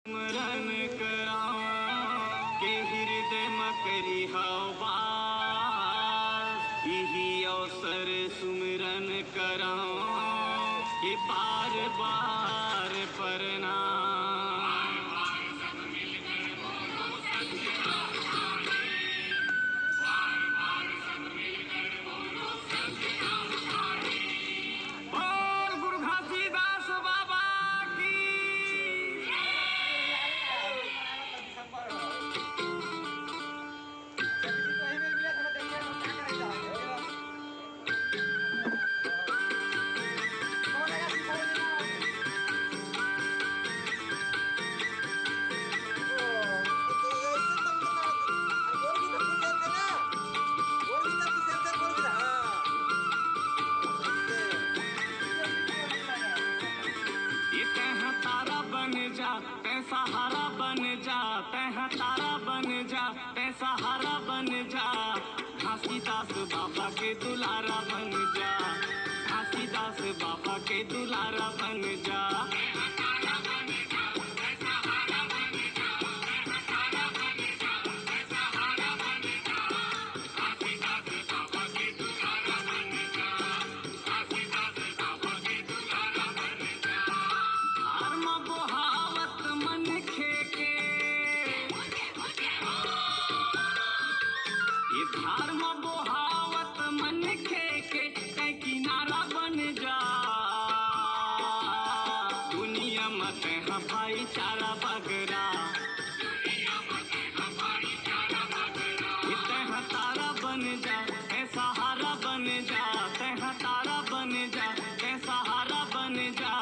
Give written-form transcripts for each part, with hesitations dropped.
स्मरण करावा के हृदय में करी वास यही अवसर सुमिरन करावा के बार बार प्रणाम। सहारा बन जा तह तारा बन जा तह सहारा बन जा घासीदास बाबा के दुलारा बन जा घासीदास बाबा के दुलारा बन जा। भाईचारा बगरा तह तारा बन जा तह सहारा बन जा तह तारा बन जा तह सहारा बन जा।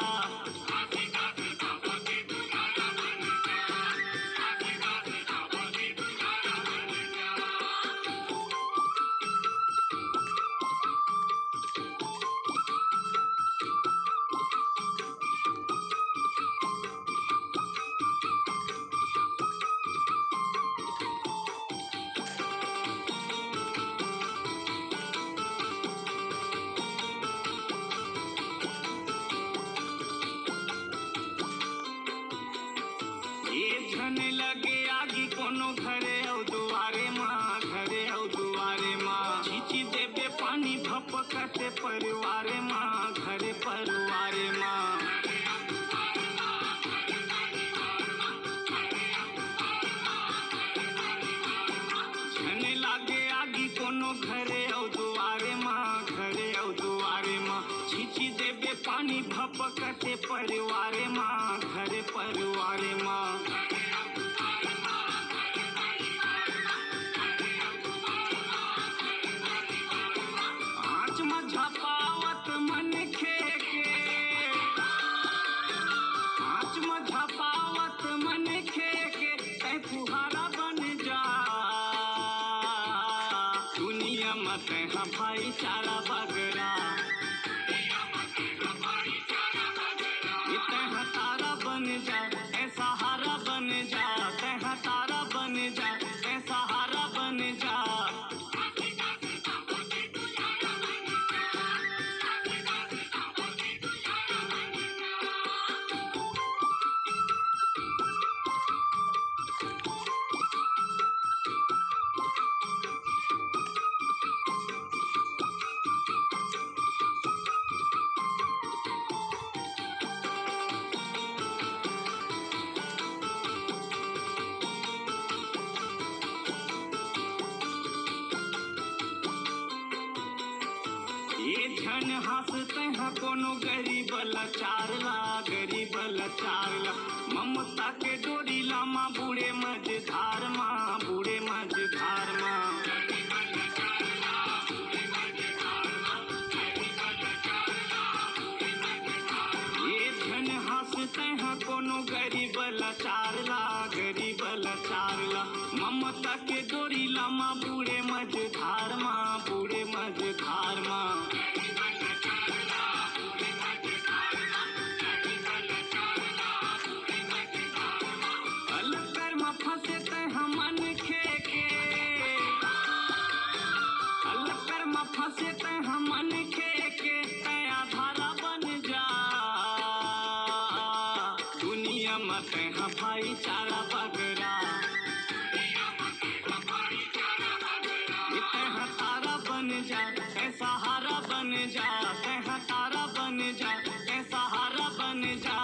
झन लगे आगी कोनो घरे औ दुआरे माँ घरे औ दुआरे माँ छींची देबे पानी भपकते परिवारे माँ घरे परिवारे माँ। झन लागे आगी कोनो घरे औ दुआरे माँ घरे औ दुआरे माँ छींची देबे पानी भपकते परिवारे माँ घरे परिवारे माँ। झपावत मन खेके आँच में झपावत मन खेके तै फुहारा बन जा दुनिया में तह भाईचारा बगरा तह तारा बन जा तह सहारा बन जा तह तारा बन जा तह सहारा बन जा। ये झन हंसते हैं कोनो गरीब लाचार ला ममता के डोरी लामा बूढ़े मझधार माँ बूढ़े मझधार माँ। ये झन हंसते हैं कोनो गरीब लाचार ला ममता के डोरी लामा बूढ़े मझधार माँ बूढ़े मझधार माँ। अलकर में फंसे तह मन खेके अलकर में फंसे तह मन खेके तया धारा बन जा दुनिया में तह भाईचारा बगरा, तह तारा बन जा, तह सहारा बन जा, तह तारा बन जा, तह सहारा बन जा।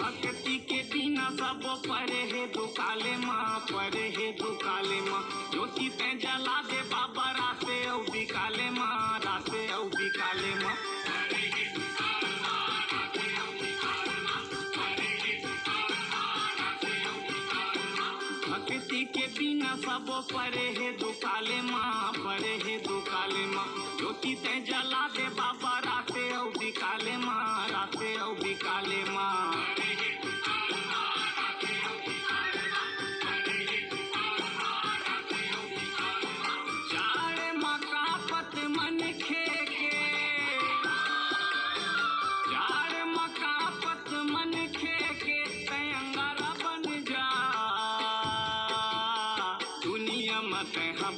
भक्ति के बिना सब परे है दुकाले माँ, परे है दुकाले माँ। ज्योति ते जला दे बाबा राते औ बिकाले माँ, राते औ बिकाले माँ। भक्ति के बिना सब परे है दुकाले माँ, परे है दुकाले माँ। ज्योति ते जला दे बाबा राते औ बिकाले माँ, राते औ बिकाले माँ।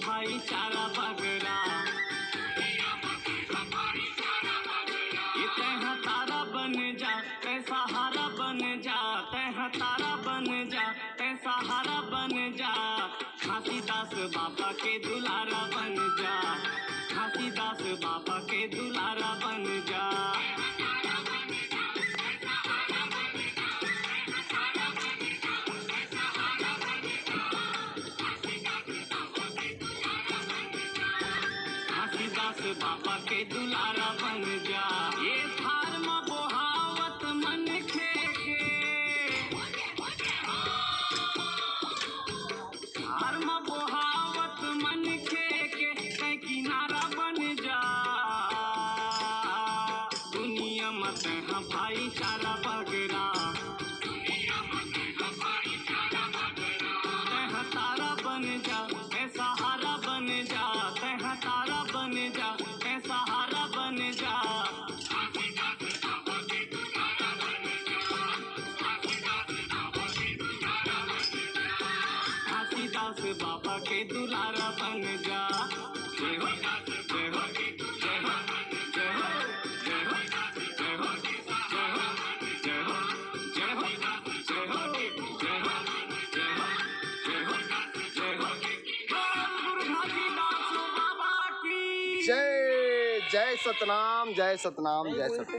भाईचारा बगरा, तह तारा बन जा, तह सहारा बन जा, तह तारा बन जा, तह सहारा बन जा। घासीदास बाबा के दुलारा बन जा, घासीदास बाबा के दुलारा बन जा। बाबा के दुलारा बन जा। ये थार में बोहावत मन खेके, थार में बोहावत मन खेके, तै किनारा बन जा। दुनिया में तह भाईचारा बगरा, तह तारा बन जा, तह सहारा बन जा, तह तारा बन जा, तह सहारा बन जा। घासीदास बाबा के दुलारा बन जा। जय हो जय हो जय हो जय हो जय हो जय हो जय हो जय हो जय हो जय हो जय हो जय हो जय हो जय हो। गुरु घासीदास बाबा की जय। जय सतनाम, जय सतनाम, जय सतनाम।